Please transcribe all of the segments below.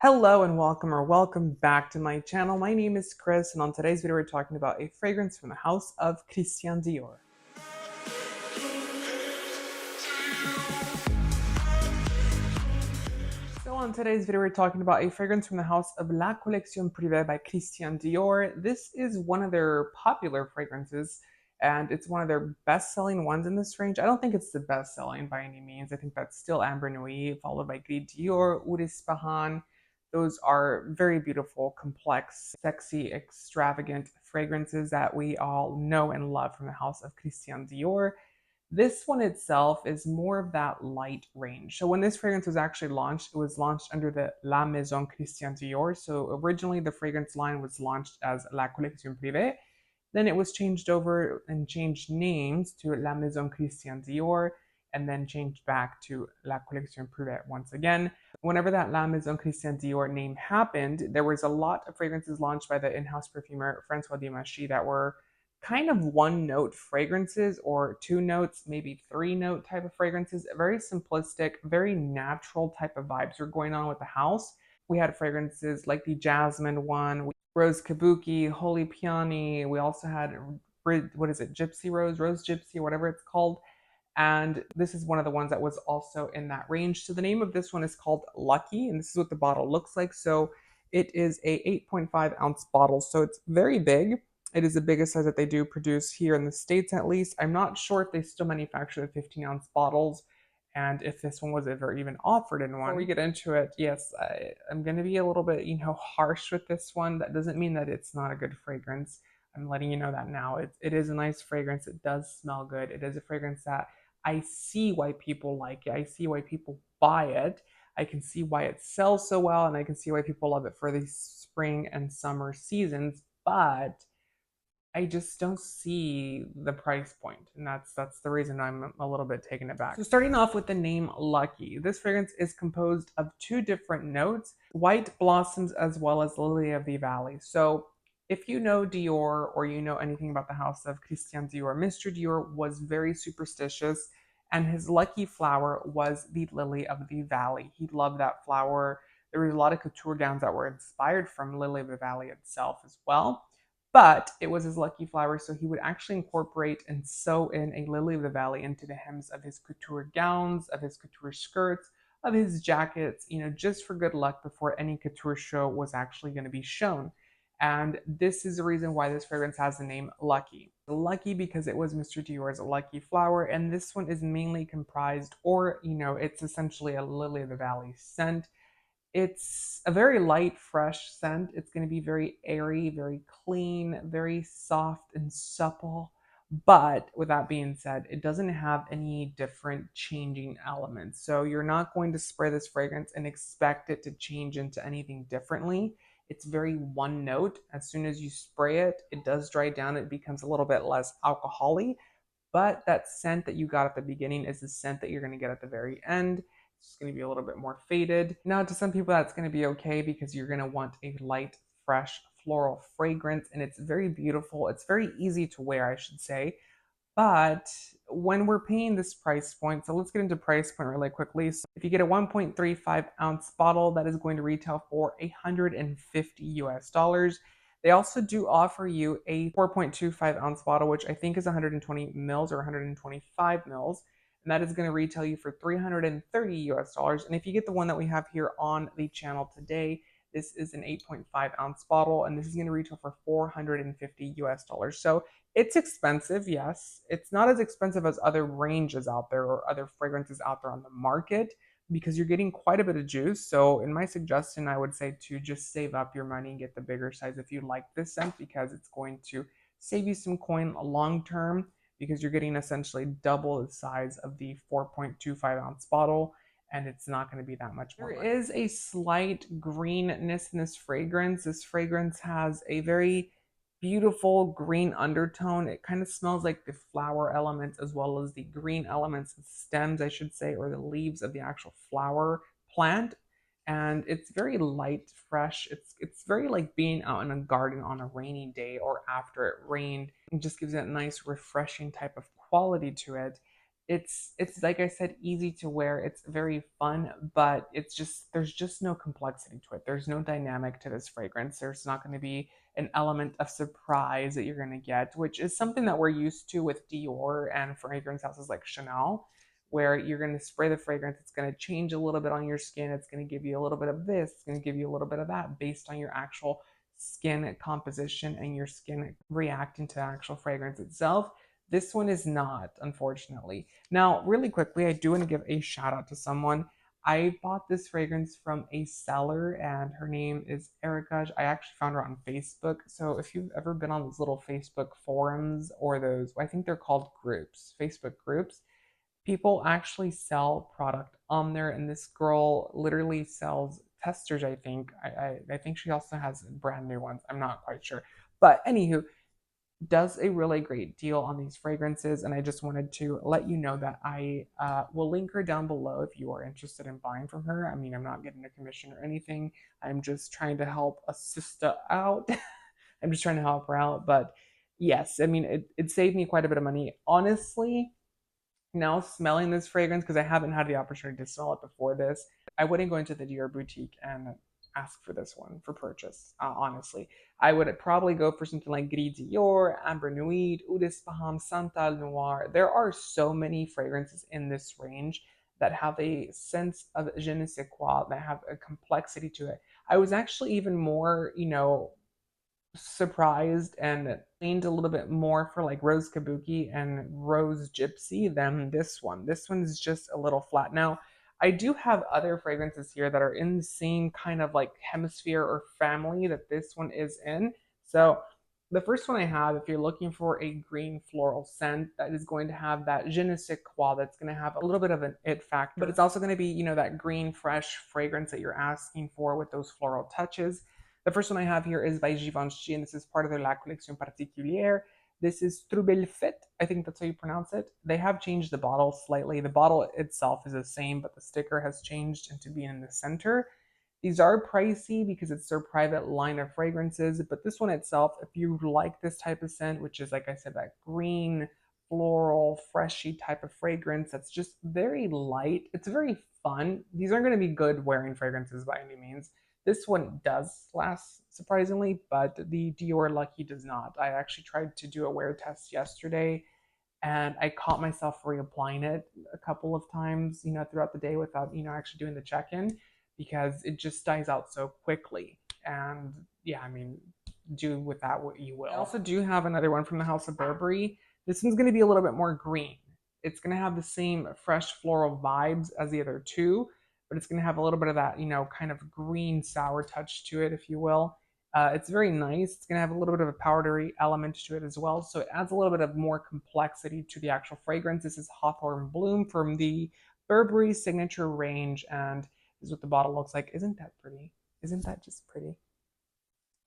Hello and welcome back to my channel. My name is Chris, and on today's video we're talking about a fragrance from the house of Christian Dior. So on today's video we're talking about a fragrance from the house of La Collection Privee by Christian Dior. This is one of their popular fragrances, and it's one of their best-selling ones in this range. I don't think it's the best-selling by any means. I think that's still Amber Nuit, followed by Gris Dior, Oud Ispahan. Those are very beautiful, complex, sexy, extravagant fragrances that we all know and love from the house of Christian Dior. This one itself is more of that light range. So when this fragrance was actually launched, it was launched under the La Maison Christian Dior. So originally the fragrance line was launched as La Collection Privée. Then it was changed over and changed names to La Maison Christian Dior, and then changed back to La Collection Privée once again. Whenever that La Maison Christian Dior name happened, there was a lot of fragrances launched by the in-house perfumer Francois Demachy that were kind of one note fragrances, or two notes, maybe three note type of fragrances. Very simplistic, very natural type of vibes were going on with the house. We had fragrances like the Jasmine one, Rose Kabuki, Holy Peony. We also had, what is it, Gypsy Rose, Rose Gypsy, whatever it's called. And this is one of the ones that was also in that range. So the name of this one is called Lucky, and this is what the bottle looks like. So it is a 8.5 ounce bottle, so it's very big. It is the biggest size that they do produce here in the States, at least. I'm not sure if they still manufacture the 15-ounce bottles and if this one was ever even offered in one. Before we get into it, yes, I'm going to be a little bit, harsh with this one. That doesn't mean that it's not a good fragrance. I'm letting you know that now. It is a nice fragrance. It does smell good. It is a fragrance that I see why people like it. I see why people buy it. I can see why it sells so well, and I can see why people love it for the spring and summer seasons. But I just don't see the price point, and that's the reason I'm a little bit taken aback. So starting off with the name Lucky, this fragrance is composed of two different notes, white blossoms as well as lily of the valley. So if you know Dior or you know anything about the house of Christian Dior, Mr. Dior was very superstitious, and his lucky flower was the lily of the valley. He loved that flower. There was a lot of couture gowns that were inspired from lily of the valley itself as well, but it was his lucky flower, so he would actually incorporate and sew in a lily of the valley into the hems of his couture gowns, of his couture skirts, of his jackets, just for good luck before any couture show was actually going to be shown. And this is the reason why this fragrance has the name Lucky. Lucky because it was Mr. Dior's lucky flower, and this one is mainly comprised, or, it's essentially a lily of the valley scent. It's a very light, fresh scent. It's going to be very airy, very clean, very soft and supple. But with that being said, it doesn't have any different changing elements. So you're not going to spray this fragrance and expect it to change into anything differently. It's very one note. As soon as you spray it, it does dry down. It becomes a little bit less alcohol-y. But that scent that you got at the beginning is the scent that you're going to get at the very end. It's going to be a little bit more faded. Now, to some people, that's going to be okay because you're going to want a light, fresh, floral fragrance, and it's very beautiful. It's very easy to wear, I should say. But when we're paying this price point, so let's get into price point really quickly. So if you get a 1.35 ounce bottle, that is going to retail for 150 US dollars. They also do offer you a 4.25 ounce bottle, which I think is 120 mils or 125 mils. And that is going to retail you for 330 US dollars. And if you get the one that we have here on the channel today, this is an 8.5 ounce bottle, and this is going to retail for 450 US dollars. So it's expensive, yes. It's not as expensive as other ranges out there or other fragrances out there on the market, because you're getting quite a bit of juice. So in my suggestion, I would say to just save up your money and get the bigger size if you like this scent, because it's going to save you some coin long term, because you're getting essentially double the size of the 4.25 ounce bottle, and it's not going to be that much more. There is a slight greenness in this fragrance. This fragrance has a very beautiful green undertone. It kind of smells like the flower elements as well as the green elements, the stems, I should say, or the leaves of the actual flower plant. And it's very light, fresh. It's very like being out in a garden on a rainy day or after it rained. It just gives it a nice, refreshing type of quality to it. It's like I said, easy to wear. It's very fun, but there's just no complexity to it. There's no dynamic to this fragrance. There's not going to be an element of surprise that you're going to get, which is something that we're used to with Dior and fragrance houses like Chanel, where you're going to spray the fragrance. It's going to change a little bit on your skin. It's going to give you a little bit of this. It's going to give you a little bit of that based on your actual skin composition and your skin reacting to the actual fragrance itself. This one is not, unfortunately. Now, really quickly, I do want to give a shout out to someone. I bought this fragrance from a seller, and her name is Erika. I actually found her on Facebook. So if you've ever been on those little Facebook forums or those, I think they're called groups, Facebook groups, people actually sell product on there. And this girl literally sells testers, I think. I think she also has brand new ones. I'm not quite sure. But anywho, does a really great deal on these fragrances, and I just wanted to let you know that I will link her down below if you are interested in buying from her. I mean, I'm not getting a commission or anything. I'm just trying to help a sister out. I'm just trying to help her out. But yes, I mean, it saved me quite a bit of money. Honestly, now smelling this fragrance, because I haven't had the opportunity to smell it before this, I wouldn't go into the Dior boutique and ask for this one for purchase. Honestly, I would probably go for something like Gris Dior, Amber Nuit, Eau d'Ispahan, Santal Noir. There are so many fragrances in this range that have a sense of je ne sais quoi, that have a complexity to it. I was actually even more, surprised and leaned a little bit more for like Rose Kabuki and Rose Gypsy than this one. This one's just a little flat. Now, I do have other fragrances here that are in the same kind of like hemisphere or family that this one is in. So, the first one I have, if you're looking for a green floral scent that is going to have that je ne sais quoi, that's going to have a little bit of an it factor, but it's also going to be, that green, fresh fragrance that you're asking for with those floral touches. The first one I have here is by Givenchy, and this is part of their La Collection Particulière. This is Trouble Fit. I think that's how you pronounce it. They have changed the bottle slightly. The bottle itself is the same, but the sticker has changed into being in the center. These are pricey because it's their private line of fragrances, but this one itself, if you like this type of scent, which is, like I said, that green, floral, freshy type of fragrance that's just very light, it's very fun. These aren't going to be good wearing fragrances by any means. This one does last surprisingly, but the Dior Lucky does not. I actually tried to do a wear test yesterday, and I caught myself reapplying it a couple of times, throughout the day without, actually doing the check-in, because it just dies out so quickly. And yeah, I mean, do with that what you will. I also do have another one from the House of Burberry. This one's going to be a little bit more green. It's going to have the same fresh floral vibes as the other two, but it's going to have a little bit of that, kind of green sour touch to it, if you will. It's very nice. It's going to have a little bit of a powdery element to it as well. So it adds a little bit of more complexity to the actual fragrance. This is Hawthorn Bloom from the Burberry Signature range, and this is what the bottle looks like. Isn't that pretty? Isn't that just pretty?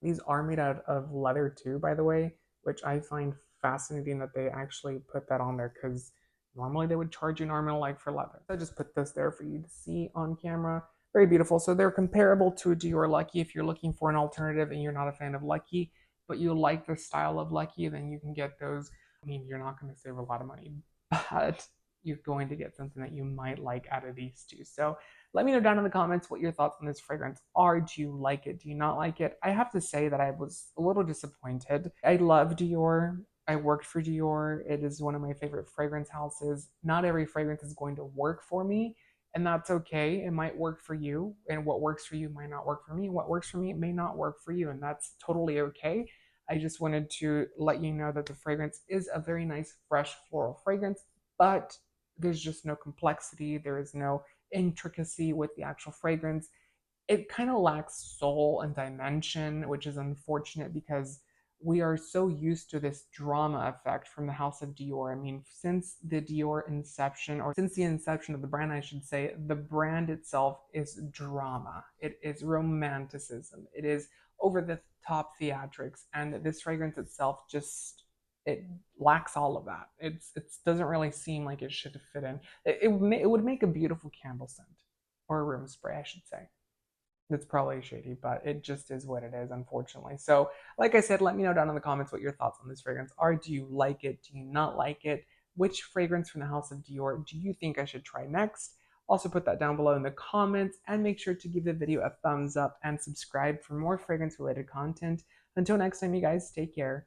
These are made out of leather too, by the way, which I find fascinating that they actually put that on there, because normally they would charge you an arm and a leg for leather. I just put this there for you to see on camera. Very beautiful. So they're comparable to a Dior Lucky. If you're looking for an alternative and you're not a fan of Lucky, but you like the style of Lucky, then you can get those. I mean, you're not going to save a lot of money, but you're going to get something that you might like out of these two. So let me know down in the comments what your thoughts on this fragrance are. Do you like it? Do you not like it? I have to say that I was a little disappointed. I love Dior. I worked for Dior. It is one of my favorite fragrance houses. Not every fragrance is going to work for me, and that's okay. It might work for you, and what works for you might not work for me. What works for me may not work for you, and that's totally okay. I just wanted to let you know that the fragrance is a very nice, fresh floral fragrance, but there's just no complexity. There is no intricacy with the actual fragrance. It kind of lacks soul and dimension, which is unfortunate because we are so used to this drama effect from the House of Dior. I mean, since the Dior inception, or since the inception of the brand, I should say, the brand itself is drama. It is romanticism. It is over the top theatrics. And this fragrance itself just, it lacks all of that. It doesn't really seem like it should fit in. It would make a beautiful candle scent, or a room spray, I should say. It's probably shady, but it just is what it is, unfortunately. So, like I said, let me know down in the comments what your thoughts on this fragrance are. Do you like it? Do you not like it? Which fragrance from the house of Dior do you think I should try next? Also, put that down below in the comments and make sure to give the video a thumbs up and subscribe for more fragrance related content. Until next time, you guys, take care.